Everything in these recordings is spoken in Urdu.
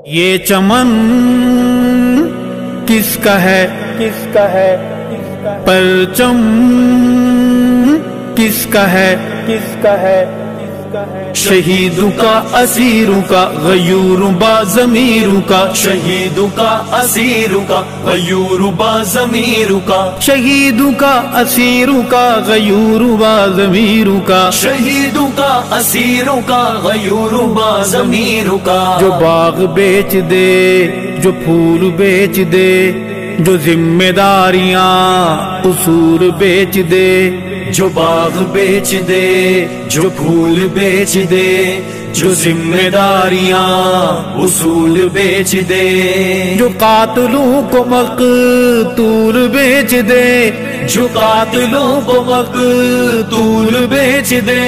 یہ چمن کس کا ہے، کس کا ہے، پرچم کس کا ہے، کس کا ہے، شہیدوں کا اسیروں کا غیور باضمیروں کا، شہیدوں کا اسیروں کا غیور باضمیروں کا، شہیدوں کا اسیروں کا غیور باضمیروں کا، شہیدوں کا اسیروں کا غیور باضمیروں کا، جو باغ بیچ دے، جو پھول بیچ دے، جو ذمہ داریاں اصول بیچ دے، جو باغ بیچ دے، جو پھول بیچ دے، جو ذمہ داریاں اصول بیچ دے، جو قاتلوں کو مقتول بیچ دے، جو قاتلوں کو مقتول بیچ دے،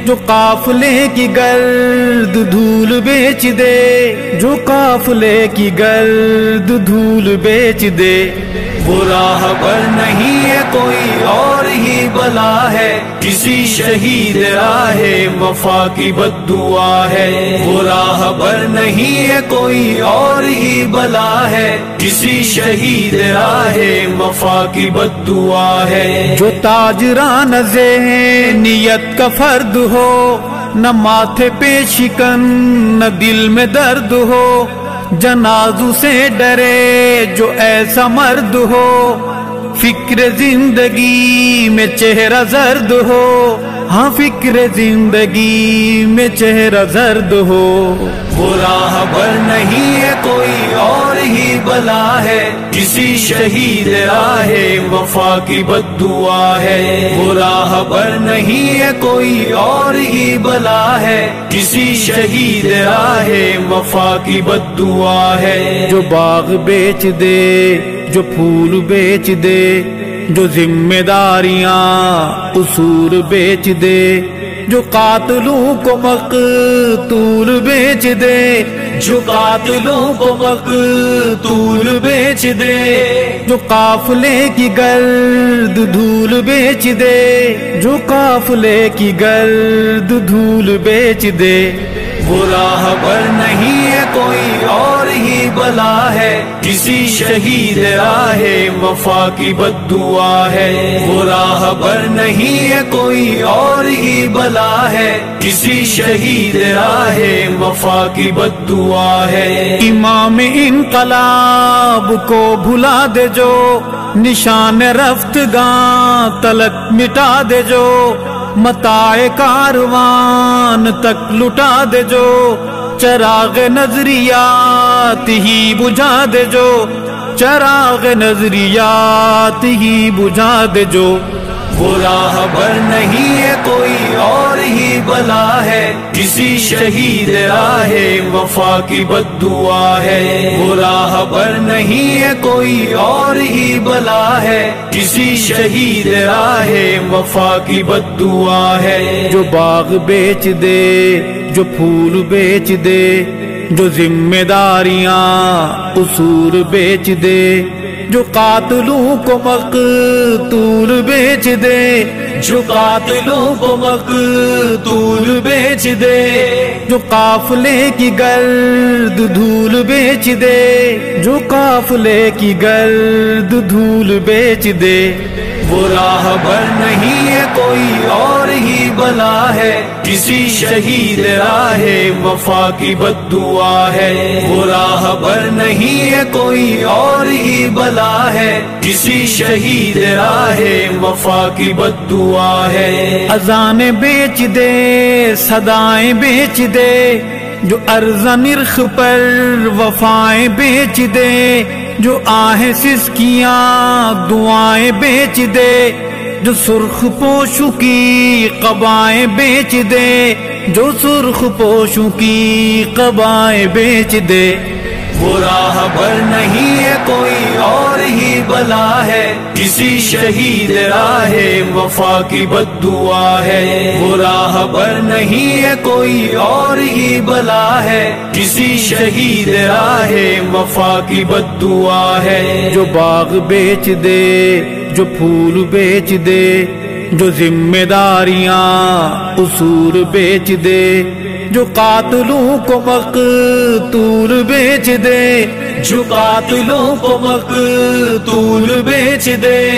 جو قافلے کی گرد دھول بیچ دے، جو قافلے کی گرد دھول بیچ دے، وہ راہ پر نہیں ہے کوئی اور ہی بلا ہے، کسی شہید راہ وفا کی بد دعا ہے، وہ راہ پر نہیں ہے کوئی اور ہی بلا ہے، کسی شہید راہ وفا کی بد دعا ہے، جو تاجران ذہنیت کا فرد ہو، نہ ماتھے پہ شکن نہ دل میں درد ہو، جنازوں سے ڈرے جو ایسا مرد ہو، فکر زندگی میں چہرہ زرد ہو، ہاں فکر زندگی میں چہرہ زرد ہو، وہ راہ پر نہیں ہے کوئی اور ہی بلا ہے، کسی شہید راہ وفا کی بد دعا ہے، وہ راہ پر نہیں ہے کوئی اور ہی بلا ہے، کسی شہید راہ وفا کی بد دعا ہے، جو باغ بیچ دے، جو پھول بیچ دے، جو ذمہ داریاں اصول بیچ دے، جو قاتلوں کو مقتول بیچ دے، جو قاتلوں کو مقتول بیچ دے، جو قافلے کی گرد دھول بیچ دے، جو قافلے کی گرد دھول بیچ دے، وہ راہ پر نہیں ہے کوئی اور ہی بلا ہے، کسی شہید راہ وفا کی بد دعا ہے، وہ راہ پر نہیں ہے کوئی اور ہی بلا ہے، کسی شہید راہ وفا کی بد دعا ہے، امام انقلاب کو بھلا دے جو، نشان رفتگاں تلک مٹا دے جو، متاع کاروان تک لٹا دے جو، چراغ نظریات ہی بجھا دے جو، چراغ نظریات ہی بجھا دے جو، وہ راہ پر نہیں ہے کوئی اور ہی بلا ہے، کسی شہید راہ وفا کی بد دعا ہے، وہ راہ پر نہیں ہے کوئی اور ہی بلا ہے، کسی شہید راہ وفا کی بد دعا ہے، جو باغ بیچ دے، جو پھول بیچ دے، جو ذمہ داریاں اصول بیچ دے، جو قاتلوں کو مقتول بیچ دے، جو قاتلوں کو مقتول بیچ دے، جو قافلے کی گرد دھول بیچ دے، جو قافلے کی گرد دھول بیچ دے، وہ راہ پر نہیں ہے کوئی اور ہی بلا ہے، کسی شہید راہ وفا کی بد دعا ہے، وہ راہ پر نہیں ہے کوئی اور ہی بلا ہے، کسی شہید راہ وفا کی بد دعا ہے، اذانیں بیچ دے، صدائیں بیچ دے، جو عرض نرخ پر وفائیں بیچ دے، جو آہیں سسکیاں دعائیں بیچ دے، جو سرخ پوشوں کی قبائیں بیچ دے، جو سرخ پوشوں کی قبائیں بیچ دے، وہ راہ پر نہیں ہے کوئی اور ہی بلا ہے، کسی شہید راہ وفا کی بد دعا ہے، وہ راہ پر نہیں ہے کوئی اور ہی بلا ہے، کسی شہید راہ وفا کی بد دعا ہے، جو باغ بیچ دے، جو پھول بیچ دے، جو ذمہ داریاں اصول بیچ دے، جو قاتلوں کو مقتول بیچ دے، جو قاتلوں کو مقتول بیچ دے،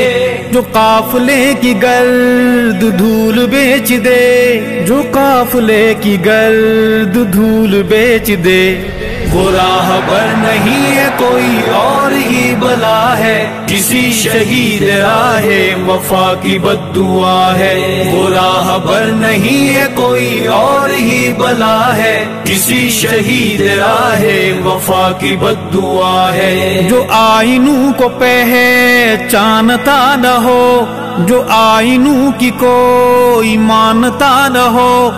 جو قافلے کی گرد دھول بیچ دے، جو قافلے کی گرد دھول بیچ دے۔ وہ راہبر نہیں ہے کوئی اور ہی بلا ہے، کسی شہید راہ وفا کی بد دعا ہے۔ وہ راہبر نہیں ہے کوئی اور ہی بلا ہے، کسی شہید راہ وفا کی بد دعا ہے۔ جو آئینوں کو پہچانتا نہ ہو، جو آئینوں کی کوئی مانتا نہ ہو،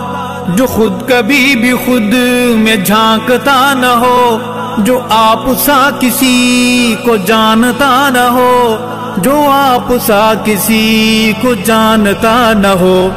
جو خود کبھی بھی خود میں جھانکتا نہ ہو، جو آپ سا کسی کو جانتا نہ ہو، جو آپ سا کسی کو جانتا نہ ہو۔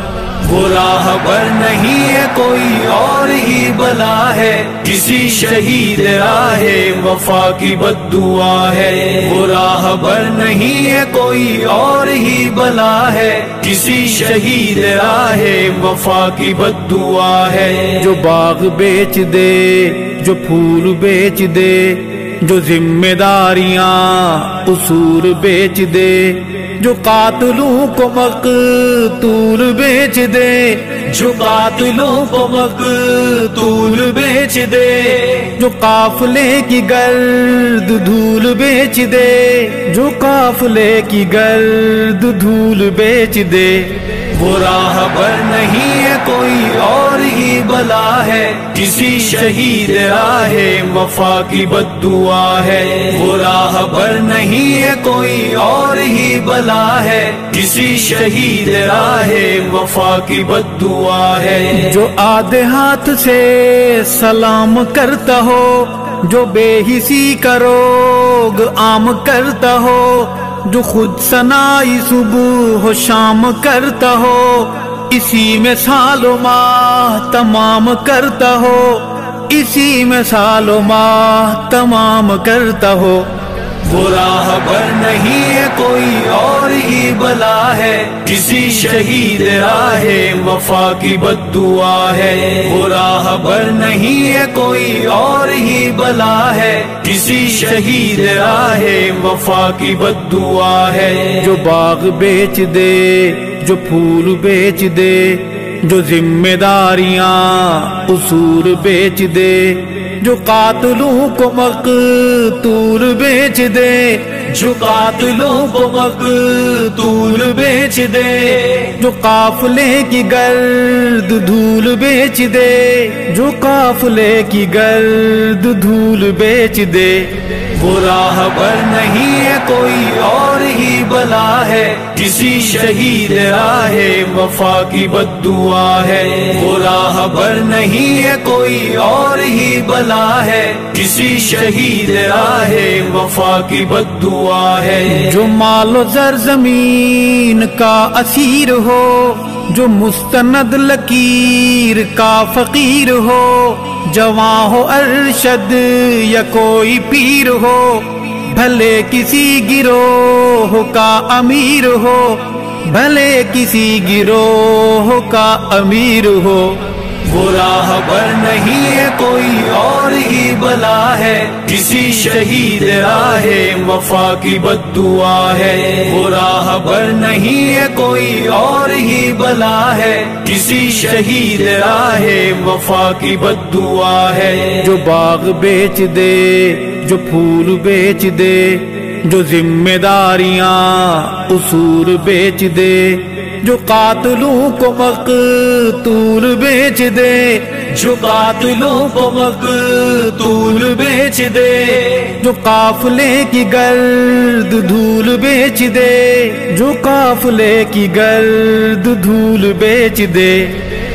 وہ راہبر نہیں ہے کوئی اور ہی بلا ہے، کسی شہید راہ وفا کی بد دعا ہے۔ وہ راہبر نہیں ہے کوئی اور ہی بلا ہے، کسی شہید راہ وفا کی بد دعا ہے۔ جو باغ بیچ دے، جو پھول بیچ دے، جو ذمہ داریاں قصور بیچ دے، جو قاتلوں کو مقتول بیچ دے، جو قاتلوں کو مقتول بیچ دے، جو قافلے کی گرد دھول بیچ دے، جو قافلے کی گرد دھول بیچ دے۔ وہ راہبر نہیں ہے کوئی اور ہی بلا ہے، کسی شہید راہ وفا کی بد دعا ہے۔ وہ راہبر نہیں ہے کوئی اور ہی بلا ہے، کسی شہید راہ وفا کی بد دعا ہے۔ جو آدھے ہاتھ سے سلام کرتا ہو، جو بے حسی کا روگ عام کرتا ہو، جو خود ثنائی صبح و شام کرتا ہو، اسی میں سال و ماہ تمام کرتا ہو، اسی میں سال و ماہ تمام کرتا ہو۔ وہ راہبر نہیں ہے کوئی اور ہی بلا ہے، کسی شہید راہ وفا کی بد دعا ہے۔ وہ راہبر نہیں ہے کوئی اور ہی بلا ہے، کسی شہید راہ وفا کی بد دعا ہے۔ جو باغ بیچ دے، جو پھول بیچ دے، جو ذمہ داریاں قصور بیچ دے، جو قاتلوں کو مقتول بیچ دے، جو قاتلوں کو مقتول بیچ دے، جو قافلے کی گرد دھول بیچ دے، جو قافلے کی گرد دھول بیچ دے۔ وہ راہبر نہیں ہے کوئی اور ہی بلا ہے، کسی شہید راہ وفا کی بد دعا ہے۔ وہ راہبر نہیں ہے کوئی اور ہی بلا ہے، کسی شہید راہ وفا کی بد دعا ہے۔ جو مال و زر زمین کا اسیر ہو، جو مستند لکیر کا فقیر ہو، جواں ہو ارشد یا کوئی پیر ہو، بھلے کسی گروہ کا امیر ہو، بھلے کسی گروہ کا امیر ہو۔ وہ راہبر نہیں ہے کوئی اور ہی بلا ہے، کسی شہید راہ وفا کی بد دعا ہے۔ وہ راہبر نہیں ہے کوئی اور ہی بلا ہے، کسی شہید راہ وفا کی بد دعا ہے۔ جو باغ بیچ دے، جو پھول بیچ دے، جو ذمہ داریاں قصور بیچ دے، جو قاتلوں کو مقتول بیچ دے، جو قاتلوں کو مقتول بیچ دے، جو قافلے کی گرد دھول بیچ دے، جو قافلے کی گرد دھول بیچ دے۔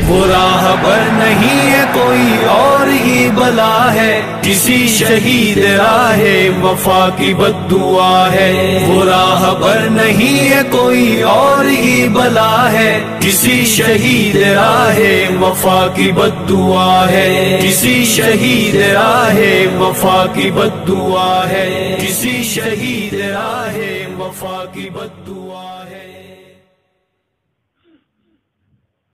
وہ راہبر نہیں ہے کوئی اور ہی بلا ہے، کسی شہید راہ وفا کی بد دعا ہے۔ وہ راہبر نہیں ہے کوئی اور ہی بلا ہے، کسی شہید راہ وفا کی بد دعا ہے۔ کسی شہید راہ وفا کی بد دعا ہے، کسی شہید راہ وفا کی بد